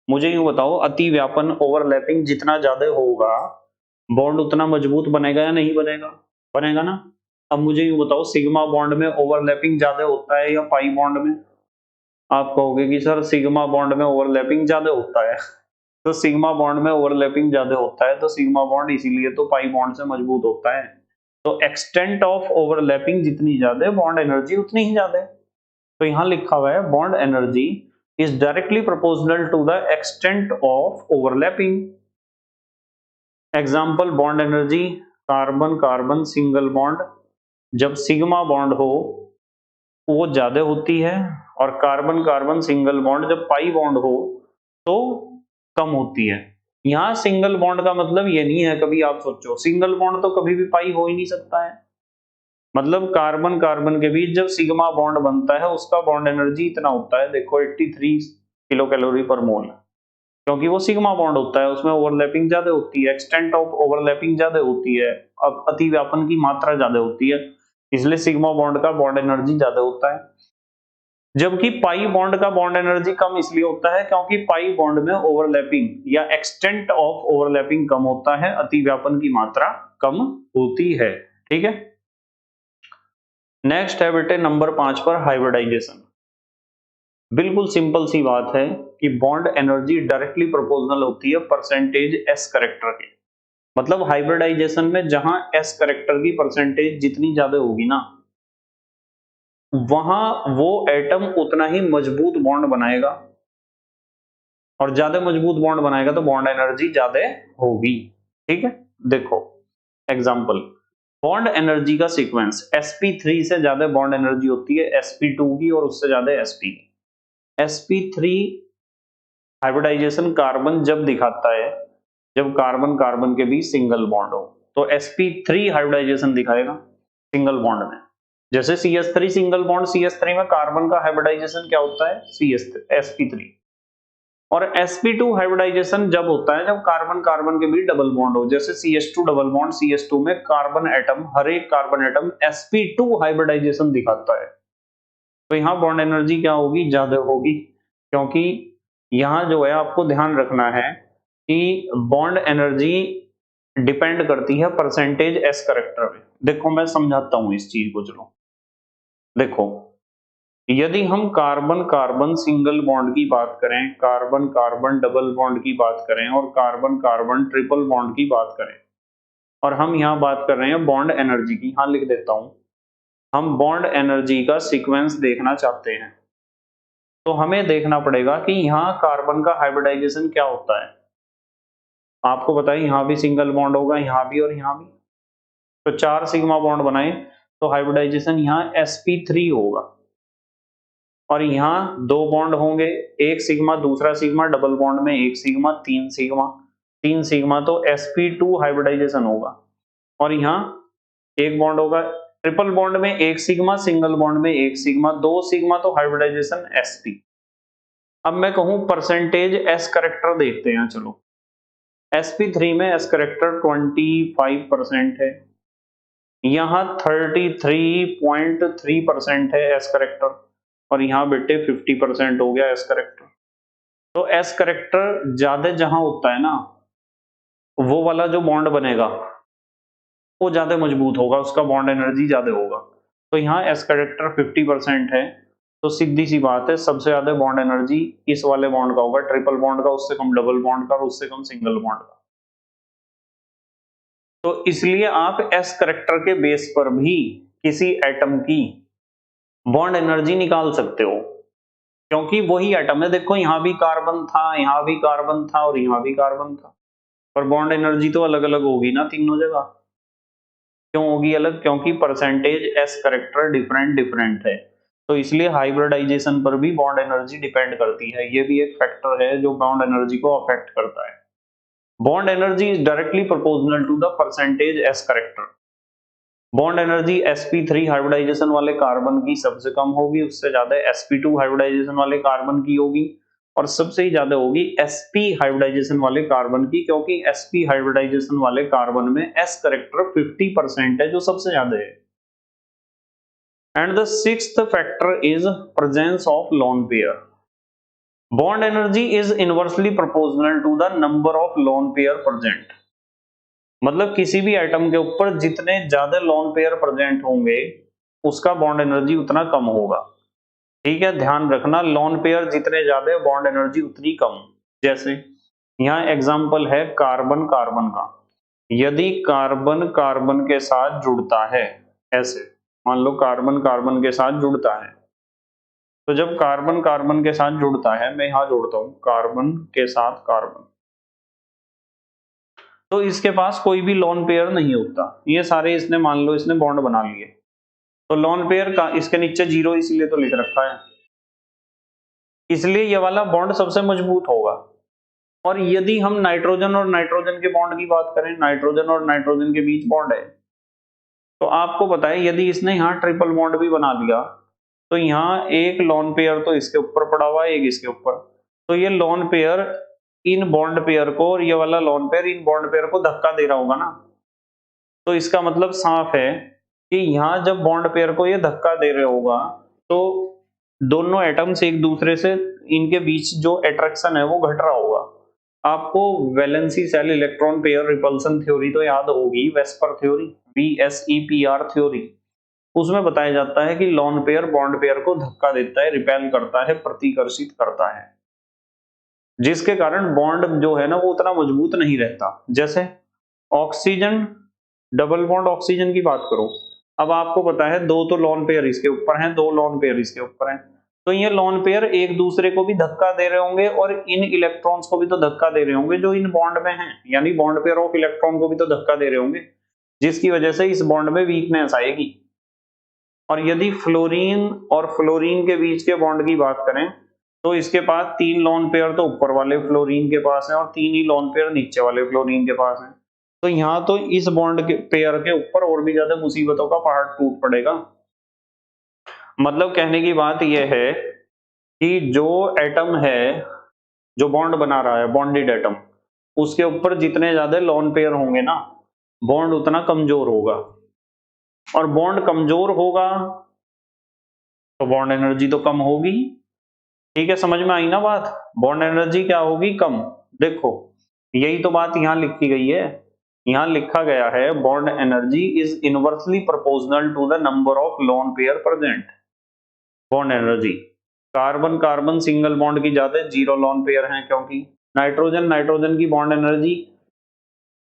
मुझे यूं बताओ, अतिव्यापन ओवरलैपिंग जितना ज्यादा होगा, बॉन्ड उतना मजबूत बनेगा या नहीं बनेगा? बनेगा ना। अब मुझे यूं बताओ, सिग्मा बॉन्ड में ओवरलैपिंग ज्यादा होता है या पाई बॉन्ड में? आप कहोगे कि सर सिग्मा बॉन्ड में ओवरलैपिंग ज्यादा होता है। तो सिग्मा बॉन्ड में ओवरलैपिंग ज्यादा होता है तो सिग्मा बॉन्ड इसीलिए तो पाई बॉन्ड से मजबूत होता है। तो एक्सटेंट ऑफ ओवरलैपिंग जितनी ज्यादा, बॉन्ड एनर्जी उतनी ही ज्यादा। तो यहां लिखा हुआ है bond energy is directly proportional to the extent of overlapping. Example, bond energy carbon carbon single bond, जब सिग्मा बॉन्ड हो वो ज्यादा होती है, और कार्बन कार्बन सिंगल बॉन्ड जब पाई बॉन्ड हो तो कम होती है। यहाँ सिंगल बॉन्ड का मतलब ये नहीं है, कभी आप सोचो सिंगल बॉन्ड तो कभी भी पाई हो ही नहीं सकता है। मतलब कार्बन कार्बन के बीच जब सिग्मा बॉन्ड बनता है, उसका बॉन्ड एनर्जी इतना होता है, देखो 83 किलो कैलोरी पर मोल, क्योंकि वो सिग्मा बॉन्ड होता है, उसमें ओवरलैपिंग ज्यादा होती है, एक्सटेंट ऑफ ओवरलैपिंग ज्यादा होती है, अब अतिव्यापन की मात्रा ज्यादा होती है, इसलिए सिग्मा बॉन्ड का बॉन्ड एनर्जी ज्यादा होता है। जबकि पाई बॉन्ड का बॉन्ड एनर्जी कम इसलिए होता है क्योंकि पाई बॉन्ड में ओवरलैपिंग या एक्सटेंट ऑफ ओवरलैपिंग कम होता है, अतिव्यापन की मात्रा कम होती है। ठीक है। नेक्स्ट है बेटे नंबर 5 पर हाइब्रिडाइजेशन। बिल्कुल सिंपल सी बात है कि बॉन्ड एनर्जी डायरेक्टली प्रोपोर्शनल होती है परसेंटेज एस करेक्टर के। मतलब हाइब्रिडाइजेशन में जहां एस करेक्टर की परसेंटेज जितनी ज्यादा होगी ना, वहां वो एटम उतना ही मजबूत बॉन्ड बनाएगा, और ज्यादा मजबूत बॉन्ड बनाएगा तो बॉन्ड एनर्जी ज्यादा होगी। ठीक है। देखो एग्जांपल, बॉन्ड एनर्जी का सीक्वेंस, sp3 से ज्यादा बॉन्ड एनर्जी होती है sp2 की, और उससे ज्यादा sp की। sp3 हाइब्रिडाइजेशन कार्बन जब दिखाता है, जब कार्बन कार्बन के बीच सिंगल बॉन्ड हो, तो sp3 हाइब्रिडाइजेशन दिखाएगा सिंगल बॉन्ड में। जैसे cs3 सिंगल बॉन्ड, cs3 में कार्बन का हाइब्रिडाइजेशन क्या होता है? sp3। और sp2 हाइब्रिडाइजेशन जब होता है जब कार्बन कार्बन के बीच डबल बॉन्ड हो, जैसे ch2 डबल बॉन्ड, cs2 में कार्बन एटम, हर एक कार्बन एटम sp2 हाइब्रिडाइजेशन दिखाता है। तो यहाँ बॉन्ड एनर्जी क्या होगी, ज्यादा होगी, क्योंकि यहाँ जो है आपको ध्यान रखना है कि बॉन्ड एनर्जी डिपेंड करती है परसेंटेज एस करेक्टर पे। देखो मैं समझाता हूँ इस चीज को, चलो देखो, यदि हम कार्बन कार्बन सिंगल बॉन्ड की बात करें, कार्बन कार्बन डबल बॉन्ड की बात करें और कार्बन कार्बन ट्रिपल बॉन्ड की बात करें, और हम यहाँ बात कर रहे हैं बॉन्ड एनर्जी की, यहाँ लिख देता हूं, हम बॉन्ड एनर्जी का सीक्वेंस देखना चाहते हैं, तो हमें देखना पड़ेगा कि यहाँ कार्बन का हाइब्रिडाइजेशन क्या होता है। आपको बताइए, यहाँ भी सिंगल बॉन्ड होगा, यहाँ भी और यहाँ भी, तो 4 सिग्मा बॉन्ड बनाए तो हाइब्रिडाइजेशन यहाँ sp3 होगा, और यहाँ 2 बॉन्ड होंगे, एक सिग्मा दूसरा सिग्मा, डबल बॉन्ड में एक सिग्मा, 3 सिग्मा, 3 सिग्मा तो sp2 हाइब्रिडाइजेशन होगा, और यहाँ एक बॉन्ड होगा, ट्रिपल बॉन्ड में एक सिग्मा, सिंगल बॉन्ड में एक सिग्मा, 2 सिग्मा तो हाइब्रिडाइजेशन sp। अब मैं कहूं परसेंटेज s करेक्टर देखते हैं, चलो sp3 में s करेक्टर 25% है, यहाँ 33.3% है एस करेक्टर, और यहाँ बेटे 50% हो गया एस करेक्टर। तो एस करेक्टर ज्यादा जहां होता है ना, वो वाला जो बॉन्ड बनेगा वो ज्यादा मजबूत होगा, उसका बॉन्ड एनर्जी ज्यादा होगा। तो यहाँ एस करेक्टर 50% है, तो सीधी सी बात है सबसे ज्यादा बॉन्ड एनर्जी इस वाले बॉन्ड का होगा, ट्रिपल बॉन्ड का, उससे कम डबल बॉन्ड का, और उससे कम सिंगल बॉन्ड का। तो इसलिए आप एस करेक्टर के बेस पर भी किसी एटम की बॉन्ड एनर्जी निकाल सकते हो, क्योंकि वही एटम है। देखो यहाँ भी कार्बन था, यहाँ भी कार्बन था और यहाँ भी कार्बन था, पर बॉन्ड एनर्जी तो अलग अलग होगी ना तीनों जगह। क्यों होगी अलग? क्योंकि percentage s character different different है, तो इसलिए हाइब्रिडाइजेशन पर भी बॉन्ड एनर्जी डिपेंड करती है। ये भी एक फैक्टर है जो बॉन्ड एनर्जी को अफेक्ट करता है। Bond energy is directly proportional to the percentage s character. Bond energy sp3 hybridization वाले कार्बन की सबसे कम होगी, उससे ज्यादा sp2 हाइब्रिडाइजेशन वाले कार्बन की होगी, और सबसे ही ज्यादा होगी sp हाइब्रिडाइजेशन वाले कार्बन की, क्योंकि sp हाइब्रिडाइजेशन वाले कार्बन में s करेक्टर 50% है, जो सबसे ज्यादा है। And the sixth factor is presence of lone pair. Bond energy is inversely proportional to the number of lone pair present. मतलब किसी भी एटम के ऊपर जितने ज्यादा लोन पेयर प्रेजेंट होंगे उसका बॉन्ड एनर्जी उतना कम होगा। ठीक है, ध्यान रखना, लोन पेयर जितने ज्यादा बॉन्ड एनर्जी उतनी कम। जैसे यहाँ एग्जांपल है कार्बन कार्बन का, यदि कार्बन कार्बन के साथ जुड़ता है, ऐसे मान लो कार्बन कार्बन के साथ जुड़ता है, तो जब कार्बन कार्बन के साथ जुड़ता है, मैं यहाँ जोड़ता हूं कार्बन के साथ कार्बन, तो इसके पास कोई भी लोन पेयर नहीं होता। ये सारे इसने मान लो इसने बॉन्ड बना लिए, तो लोन पेयर का इसके नीचे 0 इसलिए तो लिख रखा है, इसलिए ये वाला बॉन्ड सबसे मजबूत होगा। और यदि हम नाइट्रोजन और नाइट्रोजन के बॉन्ड की बात करें, नाइट्रोजन और नाइट्रोजन के बीच बॉन्ड है, तो आपको पता है यदि इसने यहाँ ट्रिपल बॉन्ड भी बना लिया, तो यहाँ एक लोन पेयर तो इसके ऊपर पड़ा हुआ है, एक इसके ऊपर, तो ये lone pair in bond pair को, और ये वाला lone pair in bond pair को धक्का दे रहा होगा ना। तो इसका मतलब साफ है कि यहाँ जब बॉन्ड पेयर को ये धक्का दे रहे होगा, तो दोनों एटम्स एक दूसरे से, इनके बीच जो अट्रैक्शन है वो घट रहा होगा। आपको valency cell electron pair repulsion theory तो याद होगी, वेस्पर थ्योरी, VSEPR थ्योरी। उसमें बताया जाता है कि लोन पेयर बॉन्ड पेयर को धक्का देता है, रिपेल करता है, प्रतिकर्षित करता है, जिसके कारण बॉन्ड जो है ना वो उतना मजबूत नहीं रहता। जैसे ऑक्सीजन, डबल बॉन्ड ऑक्सीजन की बात करो, अब आपको पता है दो तो लोन पेयर इसके ऊपर हैं, दो लोन पेयर इसके ऊपर हैं, तो ये लोन पेयर एक दूसरे को भी धक्का दे रहे होंगे और इन इलेक्ट्रॉन्स को भी तो धक्का दे रहे होंगे जो इन बॉन्ड में हैं, यानी बॉन्ड पेयर ऑफ इलेक्ट्रॉन को भी तो धक्का दे रहे होंगे, जिसकी वजह से इस बॉन्ड में वीकनेस आएगी। और यदि फ्लोरीन और फ्लोरीन के बीच के बॉन्ड की बात करें, तो इसके पास 3 लोन पेयर तो ऊपर वाले फ्लोरीन के पास है और 3 ही लोन पेयर नीचे वाले फ्लोरीन के पास है। तो यहाँ तो इस बॉन्ड के पेयर के ऊपर और भी ज्यादा मुसीबतों का पहाड़ टूट पड़ेगा। मतलब कहने की बात यह है कि जो एटम है, जो बॉन्ड बना रहा है, बॉन्डेड एटम, उसके ऊपर जितने ज्यादा लोन पेयर होंगे ना, बॉन्ड उतना कमजोर होगा, और बॉन्ड कमजोर होगा तो बॉन्ड एनर्जी तो कम होगी। ठीक है, समझ में आई ना बात? बॉन्ड एनर्जी क्या होगी? कम। देखो यही तो बात यहाँ लिखी गई है। यहाँ लिखा गया है bond energy is inversely proportional to the number of lone pair present. Bond energy, carbon carbon single bond की ज्यादा, जीरो लोन पेयर हैं क्योंकि। नाइट्रोजन नाइट्रोजन की बॉन्ड एनर्जी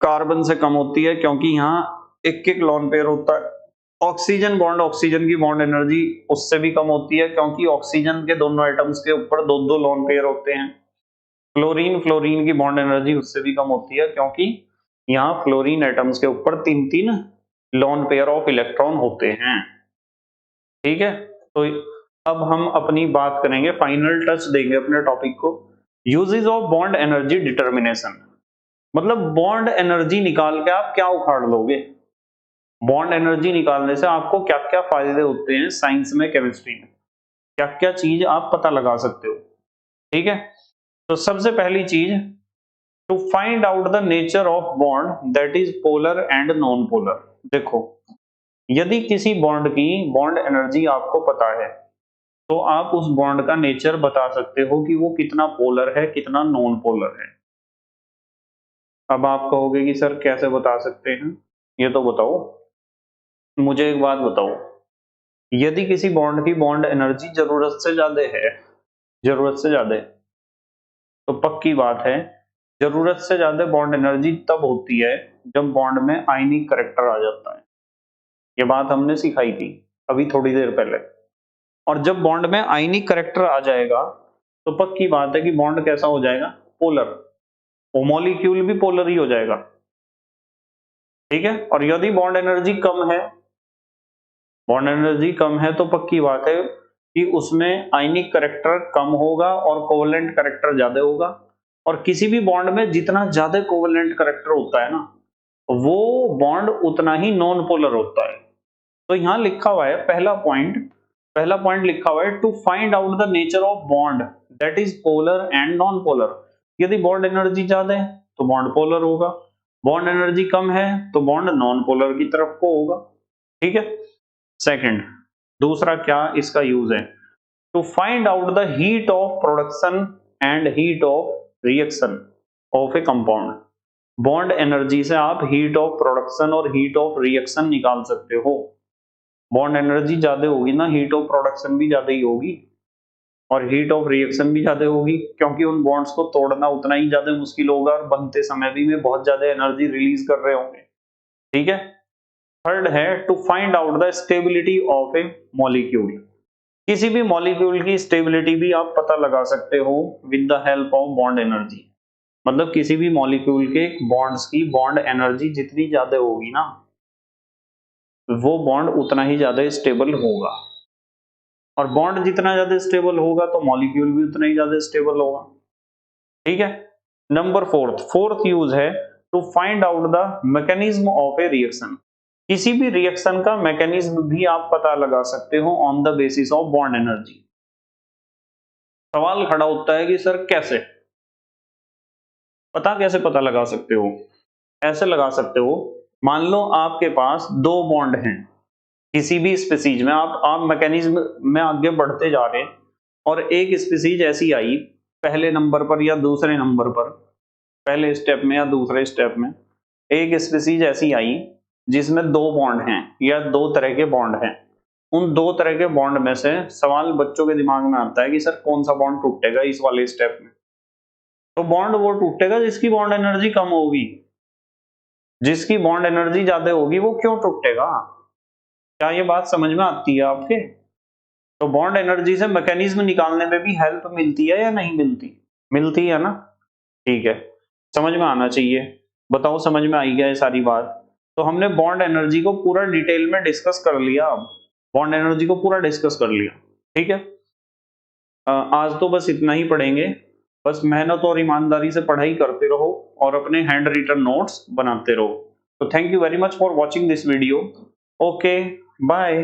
कार्बन से कम होती है क्योंकि यहाँ एक एक लोन पेयर होता है। ऑक्सीजन बॉन्ड, ऑक्सीजन की बॉन्ड एनर्जी उससे भी कम होती है क्योंकि ऑक्सीजन के दोनों एटम्स के ऊपर दो दो लोन पेयर होते हैं। फ्लोरीन, फ्लोरीन की बॉन्ड एनर्जी उससे भी कम होती है क्योंकि यहाँ फ्लोरीन एटम्स के ऊपर तीन तीन लोन पेयर ऑफ इलेक्ट्रॉन होते हैं। ठीक है, तो अब हम अपनी बात करेंगे, फाइनल टच देंगे अपने टॉपिक को, uses of bond energy determination. मतलब बॉन्ड एनर्जी निकाल के आप क्या उखाड़ लोगे? बॉन्ड एनर्जी निकालने से आपको क्या क्या फायदे होते हैं साइंस में, केमिस्ट्री में, क्या क्या चीज आप पता लगा सकते हो। ठीक है, तो सबसे पहली चीज, to find out the nature of bond that is polar and non polar. देखो यदि किसी बॉन्ड की बॉन्ड एनर्जी आपको पता है तो आप उस बॉन्ड का नेचर बता सकते हो कि वो कितना पोलर है, कितना नॉन पोलर है। अब आप कहोगे कि सर कैसे बता सकते हैं, ये तो बताओ। मुझे एक बात बताओ, यदि किसी बॉन्ड की बॉन्ड एनर्जी जरूरत से ज्यादा है, जरूरत से ज्यादा, तो पक्की बात है जरूरत से ज्यादा बॉन्ड एनर्जी तब होती है जब बॉन्ड में आयनिक करैक्टर आ जाता है। ये बात हमने सिखाई थी अभी थोड़ी देर पहले। और जब बॉन्ड में आयनिक करैक्टर आ जाएगा तो पक्की बात है कि बॉन्ड कैसा हो जाएगा? पोलर। वो मॉलिक्यूल भी पोलर ही हो जाएगा। ठीक है, और यदि बॉन्ड एनर्जी कम है, बॉन्ड एनर्जी कम है तो पक्की बात है कि उसमें आयनिक करैक्टर कम होगा और कोवेलेंट करैक्टर ज्यादा होगा। और किसी भी बॉन्ड में जितना ज्यादा कोवेलेंट करैक्टर होता है ना, वो बॉन्ड उतना ही नॉन पोलर होता है। तो यहां लिखा हुआ है पहला पॉइंट लिखा हुआ है, to find out the nature of bond that is polar and non polar. यदि बॉन्ड एनर्जी ज्यादा है तो बॉन्ड पोलर होगा, बॉन्ड एनर्जी कम है तो बॉन्ड नॉन पोलर की तरफ को होगा। ठीक है, सेकंड, दूसरा क्या इसका यूज है, to find out the heat of production and heat of reaction of a compound. Bond energy से आप हीट ऑफ प्रोडक्शन और हीट ऑफ रिएक्शन निकाल सकते हो। बॉन्ड एनर्जी ज्यादा होगी ना, हीट ऑफ प्रोडक्शन भी ज्यादा ही होगी और हीट ऑफ रिएक्शन भी ज्यादा होगी क्योंकि उन बॉन्ड्स को तोड़ना उतना ही ज्यादा मुश्किल होगा और बनते समय भी में बहुत ज्यादा एनर्जी रिलीज कर रहे होंगे। ठीक है, थर्ड है, to find out the stability of a molecule. किसी भी मॉलिक्यूल की स्टेबिलिटी भी आप पता लगा सकते हो with the help of bond energy. मतलब किसी भी मॉलिक्यूल के बॉन्ड्स की बॉन्ड एनर्जी जितनी ज्यादा होगी ना, वो बॉन्ड उतना ही ज्यादा स्टेबल होगा, और बॉन्ड जितना ज्यादा स्टेबल होगा तो मॉलिक्यूल भी उतना ही ज्यादा स्टेबल होगा। ठीक है, नंबर फोर्थ यूज है, to find out the mechanism of a reaction. किसी भी रिएक्शन का मैकेनिज्म भी आप पता लगा सकते हो on the basis of bond energy. सवाल खड़ा होता है कि सर कैसे कैसे पता लगा सकते हो? ऐसे लगा सकते हो, मान लो आपके पास दो बॉन्ड हैं किसी भी स्पीसीज में, आप मैकेनिज्म में आगे बढ़ते जा रहे हैं और एक स्पीसीज ऐसी आई पहले नंबर पर या दूसरे नंबर पर, पहले स्टेप में या दूसरे स्टेप में एक स्पीसीज ऐसी आई जिसमें दो बॉन्ड हैं या दो तरह के बॉन्ड हैं। उन दो तरह के बॉन्ड में से सवाल बच्चों के दिमाग में आता है कि सर कौन सा बॉन्ड टूटेगा इस वाले स्टेप में? तो बॉन्ड वो टूटेगा जिसकी बॉन्ड एनर्जी कम होगी। जिसकी बॉन्ड एनर्जी ज्यादा होगी वो क्यों टूटेगा? क्या ये बात समझ में आती है आपके? तो बॉन्ड एनर्जी से मैकेनिज्म निकालने में भी हेल्प मिलती है या नहीं मिलती? मिलती है ना। ठीक है, समझ में आना चाहिए। बताओ समझ में आई क्या ये सारी बात? तो हमने बॉन्ड एनर्जी को पूरा डिटेल में डिस्कस कर लिया। अब बॉन्ड एनर्जी को पूरा डिस्कस कर लिया। ठीक है, आज तो बस इतना ही पढ़ेंगे। बस मेहनत और ईमानदारी से पढ़ाई करते रहो और अपने हैंड रिटन नोट्स बनाते रहो। तो thank you very much for watching this video. Okay, bye.